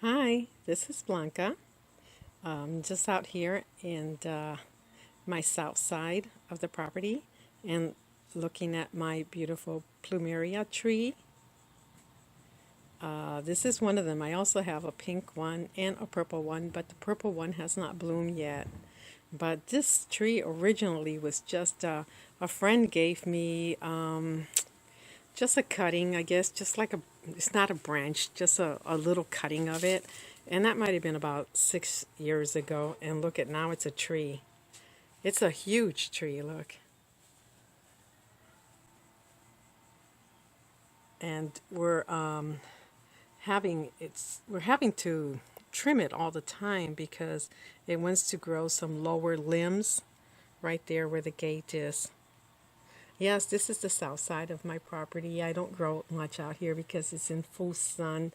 Hi, this is Blanca. Just out here in my south side of the property and looking at my beautiful plumeria tree. This is one of them. I also have a pink one and a purple one, but the purple one has not bloomed yet. But this tree originally was just a friend gave me just a cutting, I guess, just like it's not a branch, just a little cutting of it. And that might have been about 6 years ago. And look at now, it's a tree. It's a huge tree, look. And we're having to trim it all the time because it wants to grow some lower limbs right there where the gate is. Yes, this is the south side of my property. I don't grow much out here because it's in full sun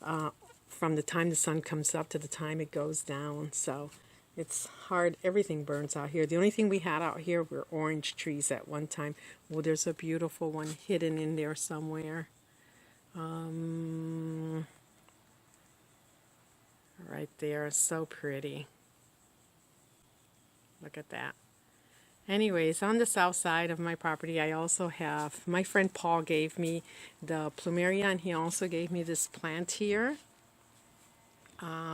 uh, from the time the sun comes up to the time it goes down. So it's hard. Everything burns out here. The only thing we had out here were orange trees at one time. Well, there's a beautiful one hidden in there somewhere. Um, right there. So pretty. Look at that. Anyways, on the south side of my property, I also have, my friend Paul gave me the plumeria, and he also gave me this plant here,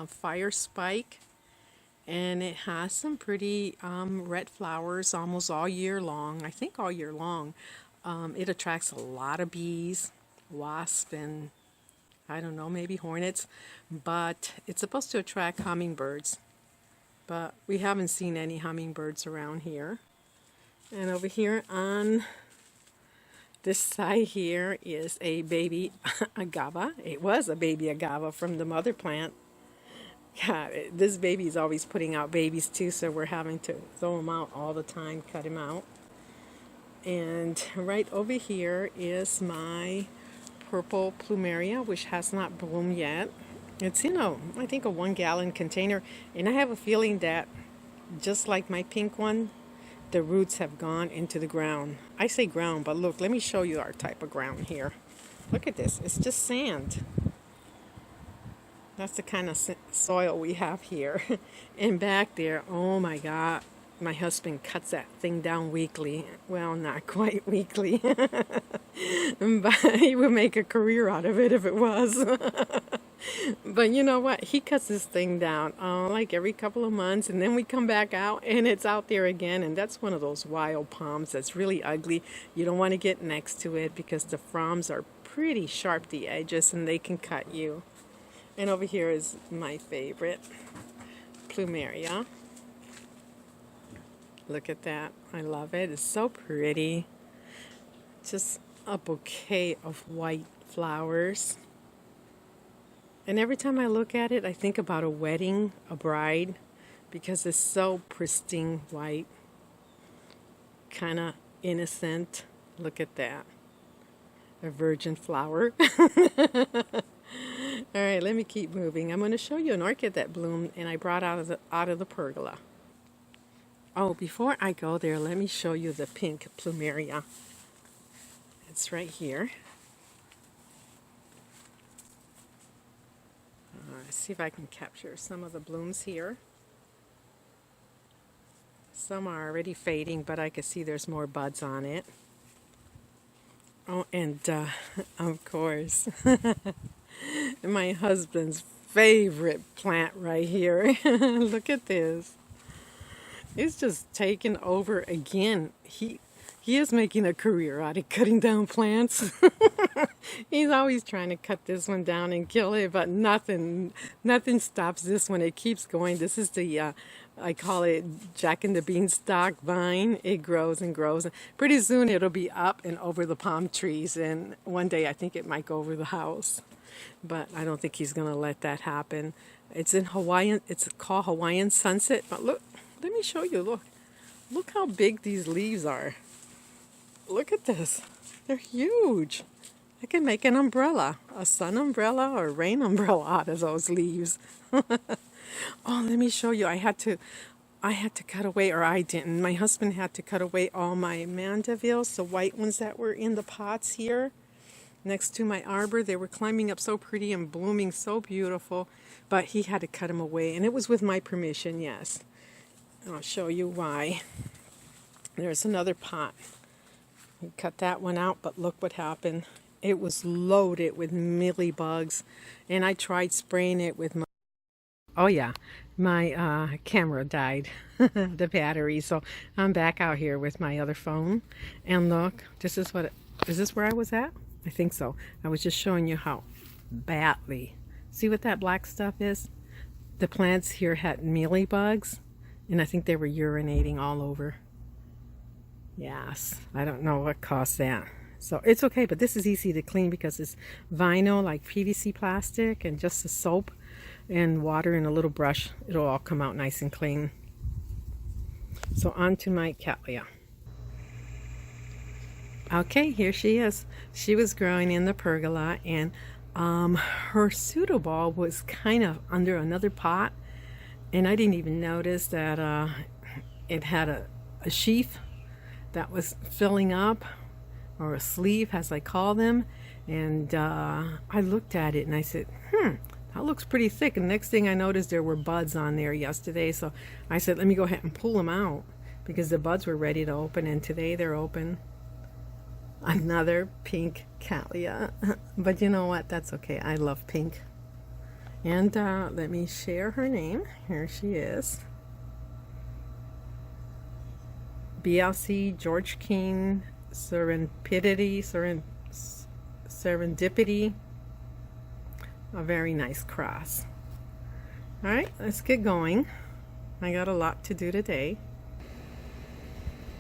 fire spike, and it has some pretty red flowers almost all year long. I think all year long. It attracts a lot of bees, wasps, and I don't know, maybe hornets, but it's supposed to attract hummingbirds. But we haven't seen any hummingbirds around here. And over here on this side here is a baby agava. It was a baby agava from the mother plant. Yeah, this baby is always putting out babies too, so we're having to throw them out all the time, cut him out. And right over here is my purple plumeria, which has not bloomed yet. It's in I think a 1 gallon container, and I have a feeling that just like my pink one, the roots have gone into the ground. I say ground, but look, let me show you our type of ground here. Look at this. It's just sand. That's the kind of soil we have here. And back there, oh my God, my husband cuts that thing down weekly. Well, not quite weekly, but he would make a career out of it if it was. But you know what? He cuts this thing down like every couple of months, and then we come back out and it's out there again. And that's one of those wild palms that's really ugly. You don't want to get next to it because the fronds are pretty sharp, the edges, and they can cut you. And over here is my favorite plumeria. Look at that. I love it. It's so pretty. Just a bouquet of white flowers. And every time I look at it, I think about a wedding, a bride, because it's so pristine white, kind of innocent. Look at that. A virgin flower. All right, let me keep moving. I'm going to show you an orchid that bloomed and I brought out of the pergola. Oh, before I go there, let me show you the pink plumeria. It's right here. Let's see if I can capture some of the blooms here. Some are already fading, but I can see there's more buds on it. Oh, and of course, my husband's favorite plant right here. Look at this. It's just taken over again. He is making a career out of cutting down plants. He's always trying to cut this one down and kill it, but nothing stops this one. It keeps going. This is the I call it Jack and the Beanstalk vine. It grows and grows. Pretty soon it'll be up and over the palm trees, and one day I think it might go over the house. But I don't think he's going to let that happen. It's in Hawaiian. It's called Hawaiian Sunset. But look, let me show you. Look how big these leaves are. Look at this. They're huge. I can make an umbrella, a sun umbrella or rain umbrella out of those leaves. Oh, let me show you. I had to cut away, or I didn't. My husband had to cut away all my mandevilles, the white ones that were in the pots here. next to my arbor. They were climbing up so pretty and blooming so beautiful, but he had to cut them away, and it was with my permission, yes. I'll show you why. There's another pot. He cut that one out, but look what happened. It was loaded with mealybugs, and I tried spraying it with my... Oh yeah, my camera died, the battery. So I'm back out here with my other phone, and look, this is what... Is this where I was at? I think so. I was just showing you how badly. See what that black stuff is? The plants here had mealybugs, and I think they were urinating all over. Yes, I don't know what caused that. So it's okay, but this is easy to clean because it's vinyl, like PVC plastic, and just the soap and water and a little brush. It'll all come out nice and clean. So on to my Cattleya. Okay, here she is. She was growing in the pergola, and her pseudoball was kind of under another pot, and I didn't even notice that it had a sheath that was filling up, or a sleeve as I call them, and I looked at it and I said, that looks pretty thick. And next thing I noticed, there were buds on there yesterday, so I said, let me go ahead and pull them out because the buds were ready to open, and today they're open. Another pink Cattleya. But you know what, that's okay, I love pink. And let me share her name. Here she is. BLC George King Serendipity. A very nice cross. Alright, let's get going. I got a lot to do today.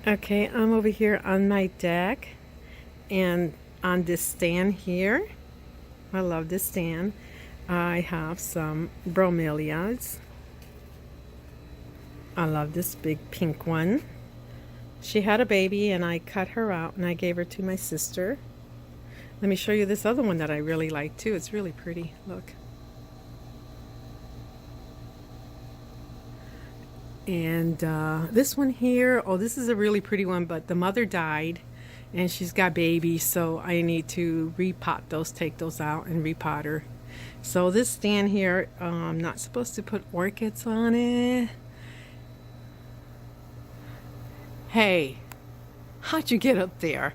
Okay, I'm over here on my deck, and on this stand here, I love this stand, I have some bromeliads. I love this big pink one. She had a baby and I cut her out and I gave her to my sister. Let me show you this other one that I really like too. It's really pretty. Look. And this one here, oh, this is a really pretty one, but the mother died and she's got babies, so I need to repot those, take those out and repot her. So this stand here, I'm not supposed to put orchids on it. Hey, how'd you get up there?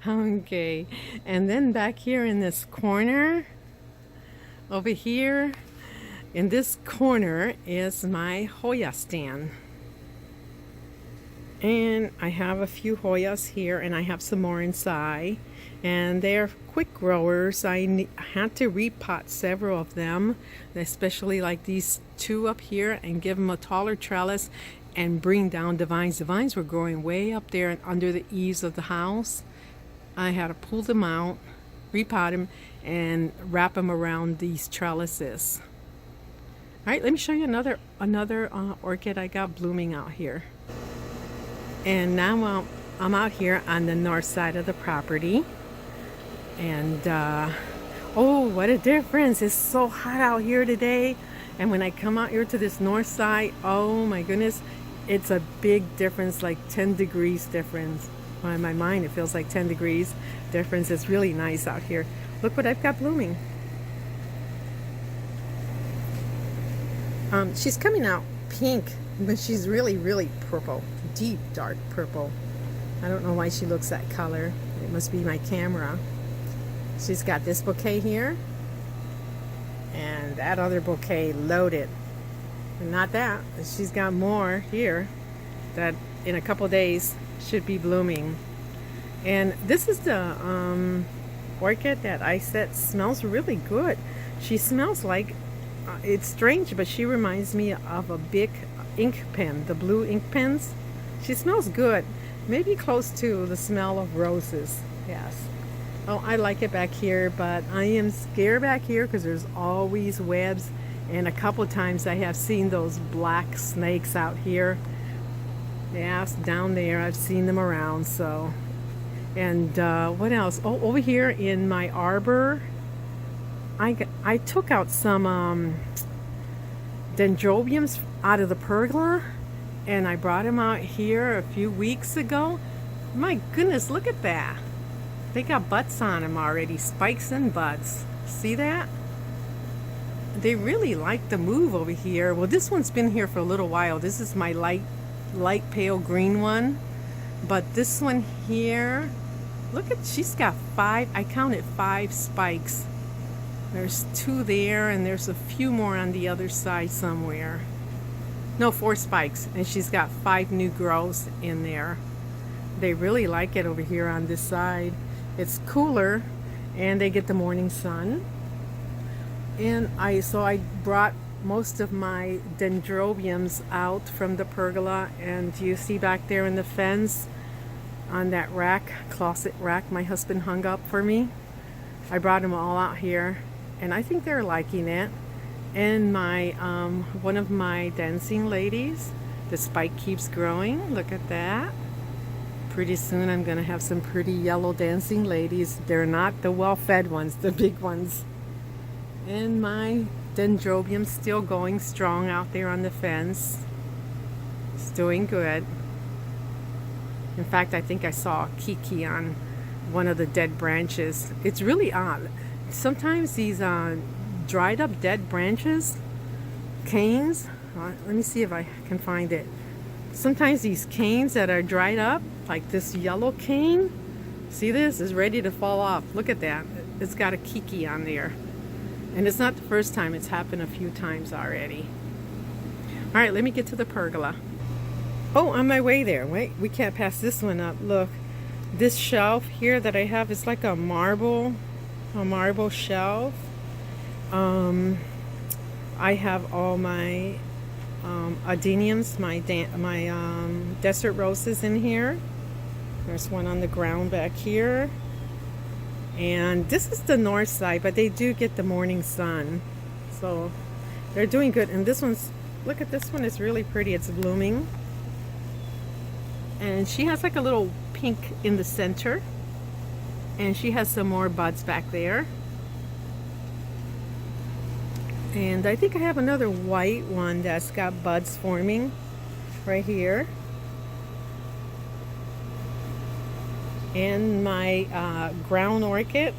Okay, and then back here in this corner, over here, in this corner is my Hoya stand. And I have a few Hoyas here, and I have some more inside. And they're quick growers. I had to repot several of them, especially like these two up here, and give them a taller trellis and bring down the vines. The vines were growing way up there and under the eaves of the house. I had to pull them out, repot them, and wrap them around these trellises. All right, let me show you another orchid I got blooming out here. And now I'm out here on the north side of the property. And oh, what a difference. It's so hot out here today. And when I come out here to this north side, oh my goodness, it's a big difference, like 10 degrees difference. Well, in my mind, it feels like 10 degrees difference. It's really nice out here. Look what I've got blooming. She's coming out pink, but she's really, really purple. Deep, dark purple. I don't know why she looks that color. It must be my camera. She's got this bouquet here, and that other bouquet loaded. And not that. She's got more here that in a couple days should be blooming. And this is the orchid that I said smells really good. She smells like, it's strange, but she reminds me of a big ink pen, the blue ink pens. She smells good, maybe close to the smell of roses. Yes. Oh, I like it back here, but I am scared back here because there's always webs, and a couple times I have seen those black snakes out here. Yes, down there I've seen them around. So, and what else? Oh, over here in my arbor, I took out some Dendrobiums out of the pergola, and I brought them out here a few weeks ago. My goodness, look at that. They got buds on them already, spikes and buds. See that? They really like the move over here. Well, this one's been here for a little while. This is my light pale green one. But this one here, look at, she's got 5, I counted 5 spikes. There's 2 there, and there's a few more on the other side somewhere. No, 4 spikes, and she's got 5 new growths in there. They really like it over here on this side. It's cooler, and they get the morning sun. And I brought most of my Dendrobiums out from the pergola, and you see back there in the fence on that rack, closet rack my husband hung up for me. I brought them all out here, and I think they're liking it. And my one of my dancing ladies, the spike keeps growing. Look at that. Pretty soon I'm gonna have some pretty yellow dancing ladies. They're not the well-fed ones, the big ones. And my Dendrobium's still going strong out there on the fence. It's doing good. In fact, I think I saw a kiki on one of the dead branches. It's really odd. Sometimes these dried up dead branches, canes, let me see if I can find it. Sometimes these canes that are dried up, like this yellow cane, see this, is ready to fall off. Look at that. It's got a kiki on there. And it's not the first time, it's happened a few times already. All right, let me get to the pergola. Oh, on my way there. Wait, we can't pass this one up. Look, this shelf here that I have is like a marble shelf. I have all my adeniums, my desert roses in here. There's one on the ground back here. And this is the north side, but they do get the morning sun. So they're doing good. And this one's, look at this one, it's really pretty. It's blooming. And she has like a little pink in the center. And she has some more buds back there. And I think I have another white one that's got buds forming right here. And my ground orchid,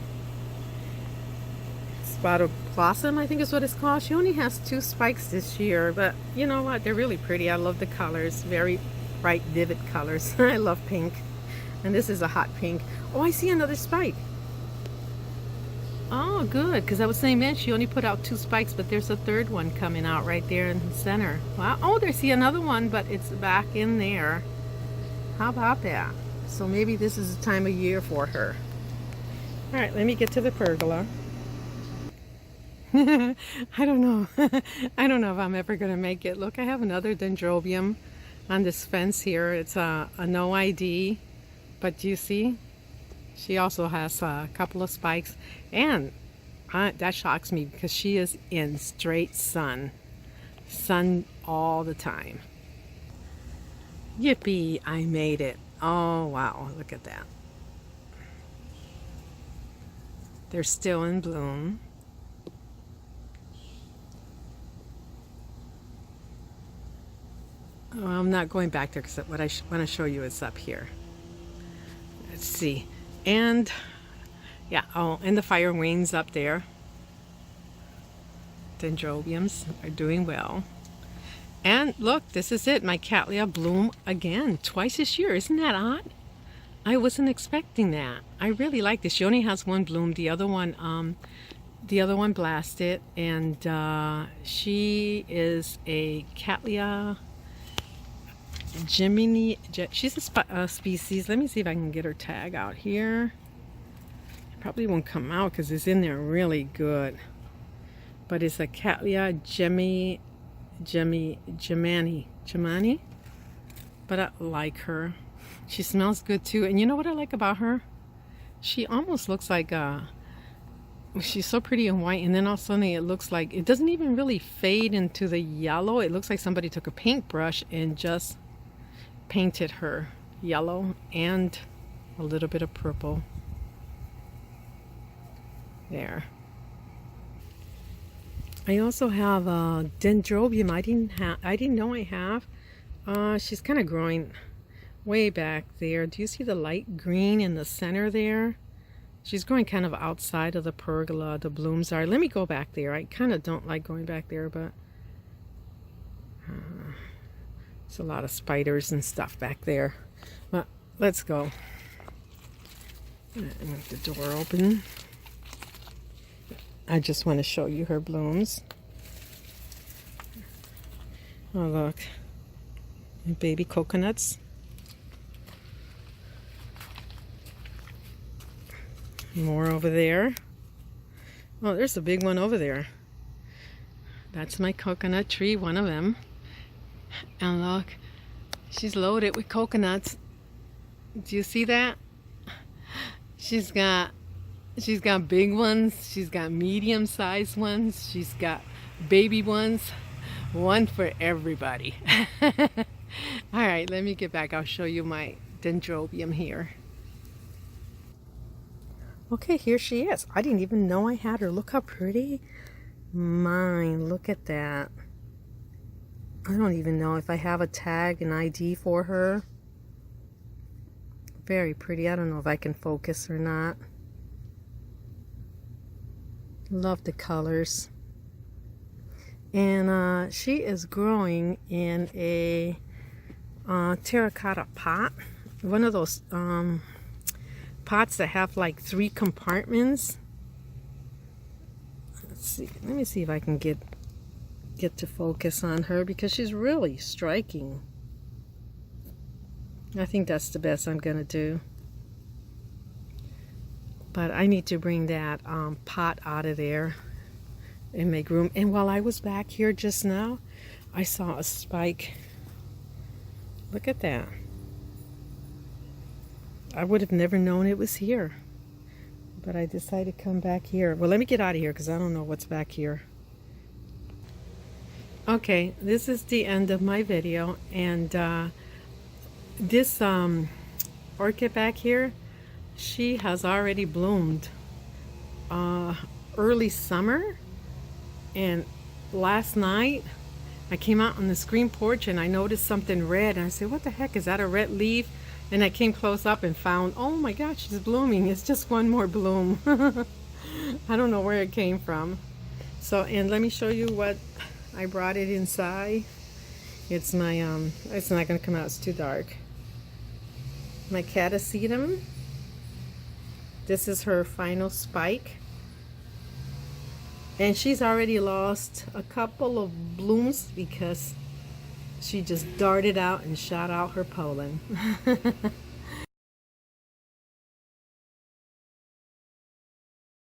spotted blossom, I think is what it's called. She only has 2 spikes this year, but you know what? They're really pretty. I love the colors, very bright, vivid colors. I love pink. And this is a hot pink. Oh, I see another spike. Oh, good, because I was saying, man, she only put out 2 spikes, but there's a third one coming out right there in the center. Wow. Oh, there's another one, but it's back in there. How about that? So maybe this is the time of year for her. All right, let me get to the pergola. I don't know. I don't know if I'm ever going to make it. Look, I have another Dendrobium on this fence here. It's a no ID, but do you see? She also has a couple of spikes, and that shocks me because she is in straight sun all the time. Yippee, I made it. Oh wow, look at that. They're still in bloom. Oh, I'm not going back there because what I want to show you is up here. Let's see. And yeah, oh, and the fire wings up there. Dendrobiums are doing well. And look, this is it. My Cattleya bloom again twice this year. Isn't that odd? I wasn't expecting that. I really like this. She only has 1 bloom. The other one blasted, and she is a Cattleya Jenmanii. She's a species. Let me see if I can get her tag out here. It probably won't come out because it's in there really good. But it's a Cattleya Jenmanii. But I like her. She smells good too. And you know what I like about her? She almost looks like she's so pretty and white, and then all of a sudden it looks like it doesn't even really fade into the yellow. It looks like somebody took a paintbrush and just painted her yellow and a little bit of purple there. I also have a Dendrobium. I didn't know I have. She's kind of growing way back there. Do you see the light green in the center there? She's growing kind of outside of the pergola. The blooms are. Let me go back there. I kind of don't like going back there, but there's a lot of spiders and stuff back there. But let's go. Move the door open. I just want to show you her blooms. Oh, look. Baby coconuts. More over there. Oh, there's a big one over there. That's my coconut tree, one of them. And look, she's loaded with coconuts. Do you see that? She's got big ones, she's got medium-sized ones, she's got baby ones, one for everybody. All right, let me get back. I'll show you my Dendrobium here. Okay, here she is. I didn't even know I had her. Look how pretty. Mine, look at that. I don't even know if I have a tag, an ID for her. Very pretty. I don't know if I can focus or not. Love the colors. And she is growing in a terracotta pot. One of those pots that have like 3 compartments. Let's see. Let me see if I can get to focus on her because she's really striking. I think that's the best I'm gonna do. But I need to bring that pot out of there and make room. And while I was back here just now, I saw a spike. Look at that. I would have never known it was here. But I decided to come back here. Well, let me get out of here because I don't know what's back here. Okay, this is the end of my video. And this orchid back here, she has already bloomed early summer. And last night I came out on the screen porch and I noticed something red, and I said, what the heck, is that a red leaf? And I came close up and found, oh my gosh, she's blooming. It's just one more bloom. I don't know where it came from. So, and let me show you what I brought it inside. It's my it's not gonna come out, it's too dark. My Cattleya. This is her final spike. And she's already lost a couple of blooms because she just darted out and shot out her pollen.